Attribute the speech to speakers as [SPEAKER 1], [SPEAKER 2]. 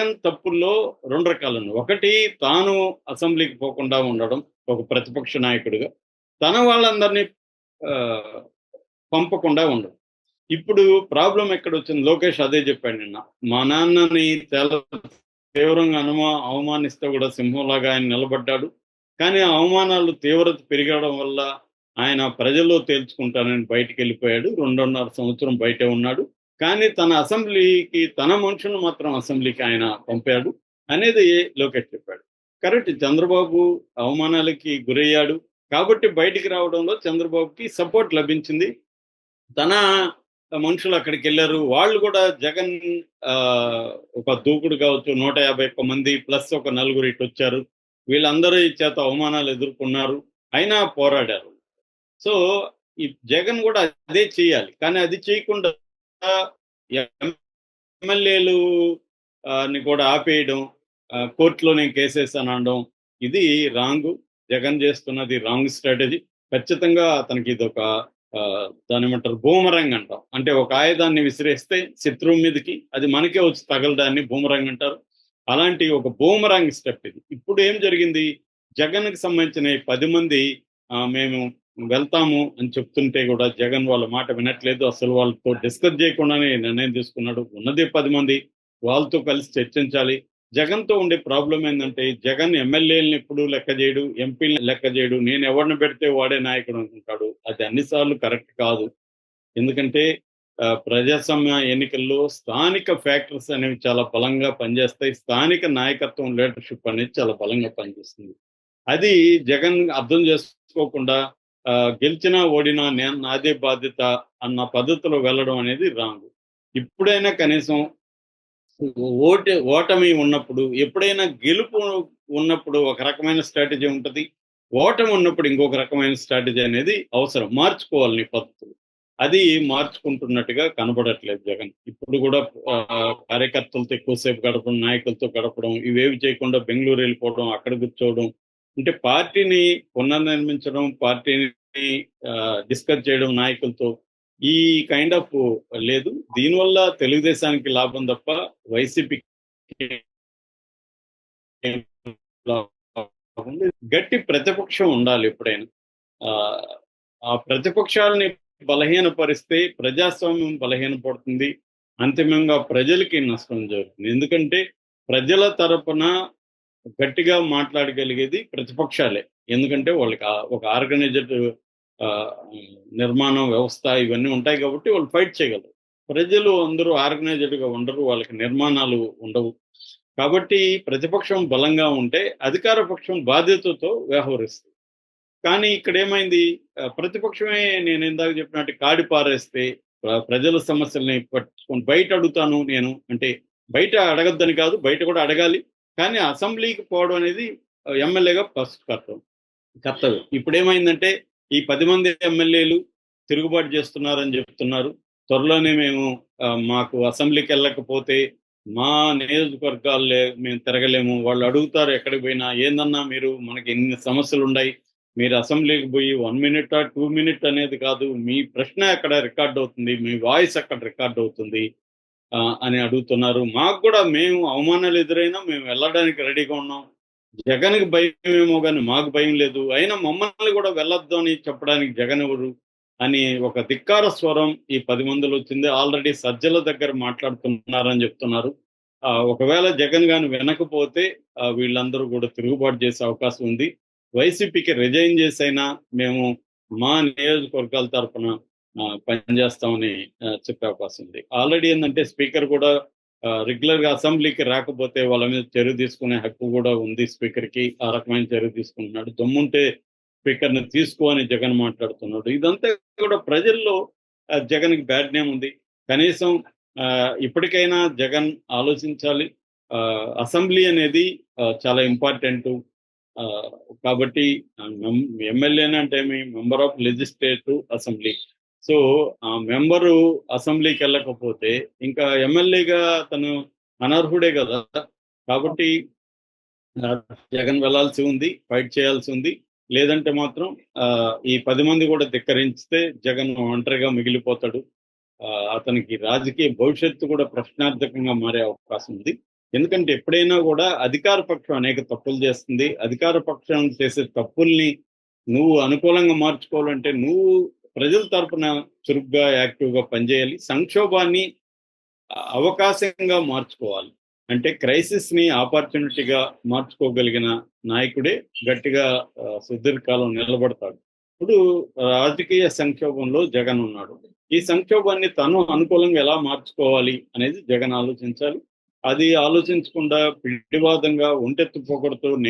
[SPEAKER 1] జగన్ తప్పుల్లో 2 రకాలున్నాయి. ఒకటి తాను అసెంబ్లీకి పోకుండా ఉండడం ఒక ప్రతిపక్ష నాయకుడిగా. తన వాళ్ళందరినీ ఆహ్, పంపకుండా ఉండడం. ఇప్పుడు ప్రాబ్లమ్ ఎక్కడొచ్చింది? లోకేష్ అదే చెప్పాడు నిన్న. మా నాన్నని చాలా తీవ్రంగా అవమానిస్తే కూడా సింహంలాగా ఆయన నిలబడ్డాడు. కానీ ఆ అవమానాలు తీవ్రత పెరగడం వల్ల ఆయన ప్రజల్లో తేల్చుకుంటానని బయటికెళ్ళిపోయాడు. 2.5 సంవత్సరం బయటే ఉన్నాడు. కానీ తన అసెంబ్లీకి తన మనుషులను మాత్రం అసెంబ్లీకి ఆయన పంపాడు అనేది లోకేష్ చెప్పాడు. కరెక్ట్. చంద్రబాబు అవమానాలకి గురయ్యాడు. కాబట్టి బయటికి రావడంలో చంద్రబాబుకి సపోర్ట్ లభించింది. తన మనుషులు అక్కడికెళ్లారు. వాళ్ళు కూడా జగన్ ఒక దూకుడు కావచ్చు 151 మంది ప్లస్ ఒక నలుగురు ఇటొచ్చారు. వీళ్ళందరి చేత అవమానాలు ఎదుర్కొన్నారు. అయినా పోరాడారు. సో, ఈ జగన్ గూడా అదే చేయాలి. కానీ అది చేయకుండా ఎమ్మెల్యేలు ని కూడా ఆపేయడం, కోర్టులో నేను కేసేసాననడం ఇది రాంగు. జగన్ చేస్తున్నది రాంగ్ స్ట్రాటజీ. ఖచ్చితంగా అతనికి ఇదొక దాన్నేమంటారు బూమరాంగ్ అంటాం. అంటే ఒక ఆయుధాన్ని విసిరేస్తే శత్రువు మీదకి అది మనకే వచ్చి తగలడాన్ని బూమరాంగ్ అంటారు. అలాంటి ఒక బూమరాంగ్ స్టెప్ ఇది. ఇప్పుడు ఏం జరిగింది? జగన్‌కి సంబంధించిన ఈ 10 మంది మేము వెళ్తాము అని చెప్తుంటే కూడా జగన్ వాళ్ళ మాట వినట్లేదు. అసలు వాళ్ళతో డిస్కస్ చేయకుండానే నిర్ణయం తీసుకున్నాడు. ఉన్నదే 10 మంది. వాళ్ళతో కలిసి చర్చించాలి. జగన్‌తో ఉండే ప్రాబ్లమ్ ఏందంటే జగన్ ఎమ్మెల్యేలని ఎప్పుడు లెక్క చేయడు. ఎంపీలని లెక్క చేయడు. నేను ఎవరిని పెడితే వాడే నాయకుడు అనుకుంటాడు. అది అన్ని సార్లు కరెక్ట్ కాదు. ఎందుకంటే ప్రజాస్వామ్య ఎన్నికల్లో స్థానిక ఫ్యాక్టర్స్ అనేవి చాలా బలంగా పనిచేస్తాయి. స్థానిక నాయకత్వం లీడర్‌షిప్ అనేది చాలా బలంగా పనిచేస్తుంది. అది జగన్ అర్థం చేసుకోకుండా గెలిచినా, ఓడినా నాదే బాధ్యత అన్న పద్ధతిలో వెళ్ళడం అనేది రాంగ్. ఇప్పుడైనా కనీసం ఓటమి ఉన్నప్పుడు, ఎప్పుడైనా గెలుపు ఉన్నప్పుడు ఒక రకమైన స్ట్రాటజీ ఉంటది. ఓటమి ఉన్నప్పుడు ఇంకొక రకమైన స్ట్రాటజీ అనేది అవసరం. మార్చుకోవాలి నీ పద్ధతులు. అది మార్చుకుంటున్నట్టుగా కనబడట్లేదు జగన్. ఇప్పుడు గూడా కార్యకర్తలతో ఎక్కువసేపు గడపడం, నాయకులతో గడపడం, ఇవేవి చేయకుండా బెంగుళూరు వెళ్ళిపోవడం, అక్కడ కూర్చోవడం. అంటే పార్టీని పునర్నిర్మించడం, పార్టీని డిస్కస్ చేయడం నాయకులతో ఈ కైండ్ ఆఫ్ లేదు. దీనివల్ల తెలుగుదేశానికి లాభం తప్ప వైసీపీకి గట్టి ప్రతిపక్షం ఉండాలి ఎప్పుడైనా. ఆ ప్రతిపక్షాలని బలహీనపరిస్తే ప్రజాస్వామ్యం బలహీనపడుతుంది. అంతిమంగా ప్రజలకి నష్టం జరుగుతుంది. ఎందుకంటే ప్రజల తరపున గట్టిగా మాట్లాడగలిగేది ప్రతిపక్షాలే. ఎందుకంటే వాళ్ళకి ఒక ఆర్గనైజ్డ్ ఆహ్, నిర్మాణం, వ్యవస్థ ఇవన్నీ ఉంటాయి కాబట్టి వాళ్ళు ఫైట్ చేయగలరు. ప్రజలు అందరూ ఆర్గనైజ్డ్‌గా ఉండరు. వాళ్ళకి నిర్మాణాలు ఉండవు. కాబట్టి ప్రతిపక్షం బలంగా ఉంటే అధికార పక్షం బాధ్యతతో వ్యవహరిస్తుంది. కానీ ఇక్కడేమైంది ప్రతిపక్షమే నేను ఇందాక చెప్పినట్టు కాడి పారేస్తే ప్రజల సమస్యల్ని పట్టుకొని బయట అడుగుతాను నేను అంటే బయట అడగొద్దని కాదు, బయట కూడా అడగాలి. కానీ అసెంబ్లీకి పోవడం అనేది ఎమ్మెల్యేగా ఫస్ట్ కర్తవ్యం. ఇప్పుడేమైందంటే ఈ 10 మంది ఎమ్మెల్యేలు తిరుగుబాటు చేస్తున్నారని చెప్తున్నారు. త్వరలోనే మేము మాకు అసెంబ్లీకెళ్ళకపోతే మా నియోజకవర్గాల్లో మేము తిరగలేము. వాళ్ళు అడుగుతారు ఎక్కడికి పోయినా, "ఏందన్నా మీరు మనకి ఇన్ని సమస్యలుండాయి. మీరు అసెంబ్లీకి పోయి 1 మినిటా, 2 మినిట్ అనేది కాదు. మీ ప్రశ్న అక్కడ రికార్డ్ అవుతుంది. మీ వాయిస్ అక్కడ రికార్డ్ అవుతుంది." అని అడుగుతున్నారు. మాకు కూడా మేము అవమానాలు ఎదురైనా మేము వెళ్ళడానికి రెడీగా ఉన్నాం. జగన్‌కి భయమేమో గాని మాకు భయం లేదు. అయినా మమ్మల్ని కూడా వెళ్ళొద్దు అని చెప్పడానికి జగన్ ఎవరు? అని ఒక ధిక్కార స్వరం ఈ 10 మందిలో వచ్చింది. ఆల్రెడీ సజ్జల దగ్గర మాట్లాడుతున్నారని చెప్తున్నారు. ఒకవేళ జగన్ గాని వినకపోతే వీళ్ళందరూ కూడా తిరుగుబాటు చేసే అవకాశం ఉంది. వైసీపీకి రిజైన్ చేసైనా మేము మా నియోజకవర్గాల తరపున పనిచేస్తామని చెప్పే అవకాశం ఉంది. ఆల్రెడీ ఏందంటే స్పీకర్ కూడా రెగ్యులర్‌గా అసెంబ్లీకి రాకపోతే వాళ్ళ మీద చర్య తీసుకునే హక్కు కూడా ఉంది స్పీకర్‌కి. ఆ రకమైన చర్య తీసుకుంటున్నాడు. దమ్ముంటే స్పీకర్‌ని తీసుకో అని జగన్ మాట్లాడుతున్నాడు. ఇదంతా కూడా ప్రజల్లో జగన్‌కి బ్యాడ్ నేమ్ ఉంది. కనీసం ఇప్పటికైనా జగన్ ఆలోచించాలి. అసెంబ్లీ అనేది చాలా ఇంపార్టెంటు. ఆహ్, కాబట్టి ఎమ్మెల్యేనంటేమి member of legislative assembly. So, ఆ మెంబరు అసెంబ్లీకెళ్ళకపోతే ఇంకా ఎమ్మెల్యేగా అతను అనర్హుడే గదా! కాబట్టి జగన్ వెళ్ళాల్సి ఉంది. ఫైట్ చేయాల్సి ఉంది. లేదంటే మాత్రం ఈ 10 మంది కూడా ధిక్కరించితే జగన్ ఒంటరిగా మిగిలిపోతాడు. అతనికి రాజకీయ భవిష్యత్తు కూడా ప్రశ్నార్థకంగా మారే అవకాశం ఉంది. ఎందుకంటే ఎప్పుడైనా కూడా అధికార పక్షం అనేక తప్పులు చేస్తుంది. అధికార పక్షం చేసే తప్పుల్ని నువ్వు అనుకూలంగా మార్చుకోవాలంటే నువ్వు ప్రజల తరపున చురుగ్గా, యాక్టివ్‌గా పనిచేయాలి. సంక్షోభాన్ని అవకాశంగా మార్చుకోవాలి. అంటే క్రైసిస్‌ని ఆపర్చునిటీగా మార్చుకోగలిగిన నాయకుడే గట్టిగా సుదీర్ఘకాలం నిలబడతాడు. ఇప్పుడు రాజకీయ సంక్షోభంలో జగన్ ఉన్నాడు. ఈ సంక్షోభాన్ని తను అనుకూలంగా ఎలా మార్చుకోవాలి అనేది జగన్ ఆలోచించాలి. అది ఆలోచించకుండా పిడివాదంగా ఒంటెత్తు పొగడుతూ